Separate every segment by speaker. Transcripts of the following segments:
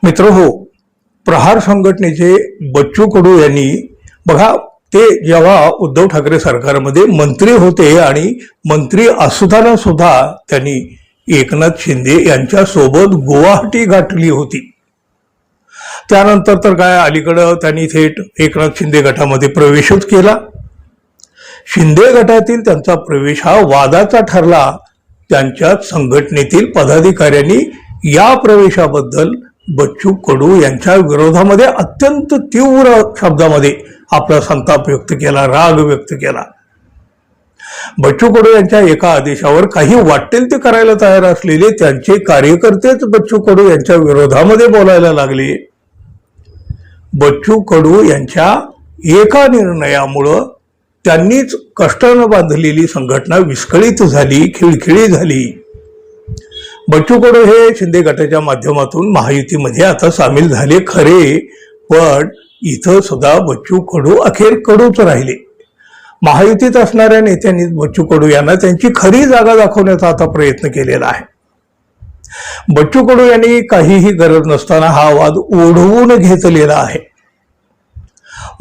Speaker 1: मित्र हो, प्रहार संघटनेचे बच्चू कडू यांनी बघा, ते जेव्हा उद्धव ठाकरे सरकारमध्ये मंत्री होते आणि मंत्री असताना सुद्धा त्यांनी एकनाथ शिंदे यांच्या सोबत गुवाहाटी गाठली होती. त्यानंतर तर काय, अलीकडं त्यांनी थेट एकनाथ शिंदे गटामध्ये प्रवेशच केला. शिंदे गटातील त्यांचा प्रवेश हा वादाचा ठरला. त्यांच्या संघटनेतील पदाधिकाऱ्यांनी या प्रवेशाबद्दल बच्चू कडू यांच्या विरोधामध्ये अत्यंत तीव्र शब्दामध्ये आपला संताप व्यक्त केला, राग व्यक्त केला. बच्चू कडू यांच्या एका आदेशावर काही वाटेल ते करायला तयार असलेले त्यांचे कार्यकर्तेच बच्चू कडू यांच्या विरोधामध्ये बोलायला लागले. बच्चू कडू यांच्या एका निर्णयामुळं त्यांनीच कष्टानं बांधलेली संघटना विस्कळीत झाली, खिळखिळी झाली. बच्चू कडू हे शिंदे गटाच्या माध्यमातून महायुतीमध्ये आता सामील झाले खरे, पण इथं सुद्धा बच्चू कडू अखेर कडूच राहिले. महायुतीत असणाऱ्या नेत्यांनी बच्चू कडू यांना त्यांची खरी जागा दाखवण्याचा आता प्रयत्न केलेला आहे. बच्चू कडू यांनी काहीही गरज नसताना हा वाद ओढवून घेतलेला आहे.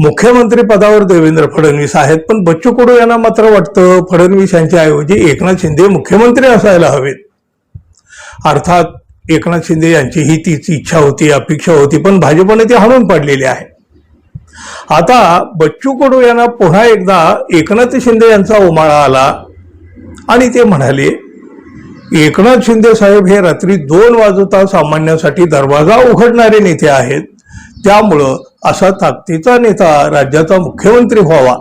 Speaker 1: मुख्यमंत्री पदावर देवेंद्र फडणवीस आहेत, पण बच्चू कडू यांना मात्र वाटतं फडणवीस यांच्या ऐवजी एकनाथ शिंदे मुख्यमंत्री असायला हवेत. अर्थात एकनाथ शिंदे यांची ही तीच इच्छा होती, अपेक्षा होती, पण भाजपने ते हाणून पाडलेले आहे. आता बच्चू कडू यांना पुन्हा एकदा एकनाथ शिंदे यांचा उमाळा आला आणि ते म्हणाले, एकनाथ शिंदे साहेब हे रात्री 2 वाजता सामान्यांसाठी दरवाजा उघडणारे नेते आहेत, त्यामुळं असा ताकदीचा नेता राज्याचा मुख्यमंत्री व्हावा.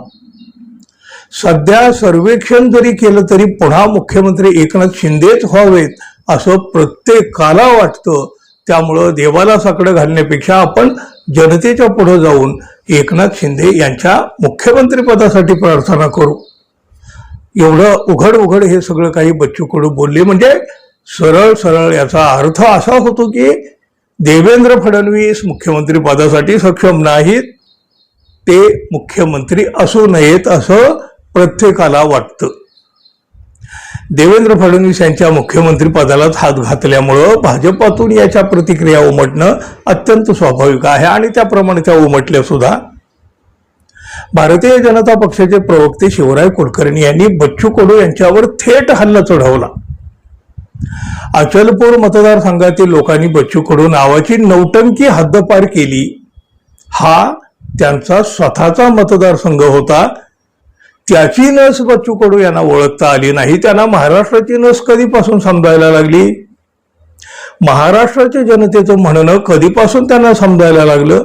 Speaker 1: सध्या सर्वेक्षण जरी केलं तरी पुन्हा मुख्यमंत्री एकनाथ शिंदेच व्हावेत असं प्रत्येकाला वाटतं. त्यामुळं देवाला साकडं घालण्यापेक्षा आपण जनतेच्या पुढे जाऊन एकनाथ शिंदे यांच्या मुख्यमंत्री पदासाठी प्रार्थना करू. एवढं उघड हे सगळं काही बच्चू कडू बोलले. म्हणजे सरळ सरळ याचा अर्थ असा होतो की देवेंद्र फडणवीस मुख्यमंत्री पदासाठी सक्षम नाहीत, ते मुख्यमंत्री असू नयेत असं प्रत्येकाला वाटतं. देवेंद्र फडणवीस यांच्या मुख्यमंत्री पदालाच हात घातल्यामुळं भाजपातून याच्या प्रतिक्रिया उमटणं अत्यंत स्वाभाविक आहे आणि त्याप्रमाणे त्या उमटल्या सुद्धा. भारतीय जनता पक्षाचे प्रवक्ते शिवराय कुलकर्णी यांनी बच्चू कडू यांच्यावर थेट हल्ला चढवला. अचलपूर मतदारसंघातील लोकांनी बच्चू कडू नावाची नौटंकी हद्दपार केली. हा त्यांचा स्वतःचा मतदारसंघ होता. त्याची नस बच्चू कडू यांना ओळखता आली नाही. त्यांना महाराष्ट्राची नस कधीपासून समजायला लागली? महाराष्ट्राच्या जनतेचं म्हणणं कधीपासून त्यांना समजायला लागलं?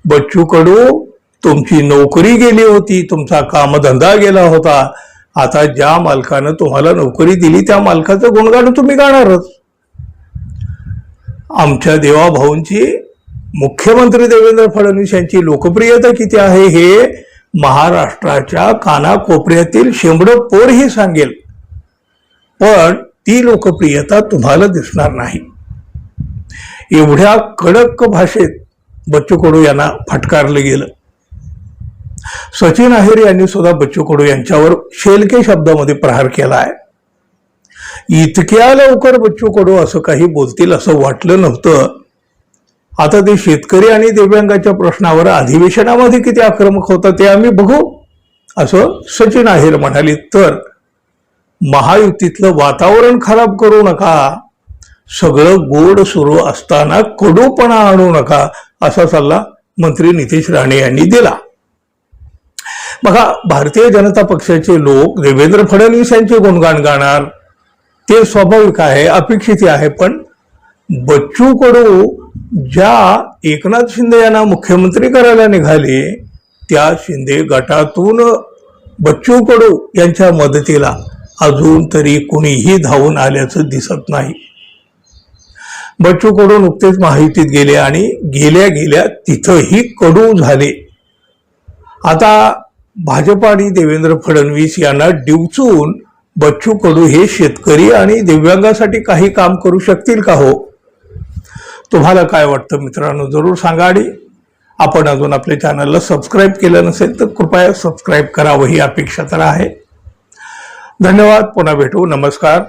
Speaker 1: बच्चू कडू, तुमची नोकरी गेली होती, तुमचा कामधंदा गेला होता. आता ज्या मालकानं तुम्हाला नोकरी दिली त्या मालकाचं गुणगान तुम्ही गाणारच. आमच्या देवाभाऊंची, मुख्यमंत्री देवेंद्र फडणवीस यांची लोकप्रियता किती आहे हे महाराष्ट्राच्या कानाकोपऱ्यातील शेंबडं पोरही सांगेल, पण ती लोकप्रियता तुम्हाला दिसणार नाही. एवढ्या कडक भाषेत बच्चू कडू यांना फटकारलं गेलं. सचिन अहिर यांनी सुद्धा बच्चू कडू यांच्यावर शेलके शब्दामध्ये प्रहार केला आहे. इतक्या लवकर बच्चू कडू असं काही बोलतील असं वाटलं नव्हतं. आता ते शेतकरी आणि दिव्यांगाच्या प्रश्नावर अधिवेशनामध्ये किती आक्रमक होता ते आम्ही बघू, असं सचिन अहिर म्हणाले. तर महायुतीतलं वातावरण खराब करू नका, सगळं गोड सुरू असताना कडूपणा आणू नका, असा सल्ला मंत्री नितेश राणे यांनी दिला. बघा, भारतीय जनता पक्षाचे लोक देवेंद्र फडणवीस यांचे गुणगान गाणार, ते स्वाभाविक आहे, अपेक्षित आहे. पण बच्चू कडू ज्या एकनाथ शिंदे यांना मुख्यमंत्री करायला निघाले, त्या शिंदे गटातून बच्चू कडू यांच्या मदतीला अजून तरी कुणीही धावून आल्याचं दिसत नाही. बच्चू कडू नुकतेच महायुतीत गेले आणि गेल्या गेल्या तिथंही कडू झाले. आता भाजप आणि देवेंद्र फडणवीस यांना डिवचून बच्चू कडू हे शेतकरी आणि दिव्यांगासाठी काही काम करू शकतील का हो? तुम्हाला काय वाटतं मित्रांनो, जरूर सांगा. आणि आपण अजून आपल्या चॅनलला सबस्क्राईब केलं नसेल तर कृपया सबस्क्राईब करावं, ही अपेक्षा तर आहे. धन्यवाद. पुन्हा भेटू. नमस्कार.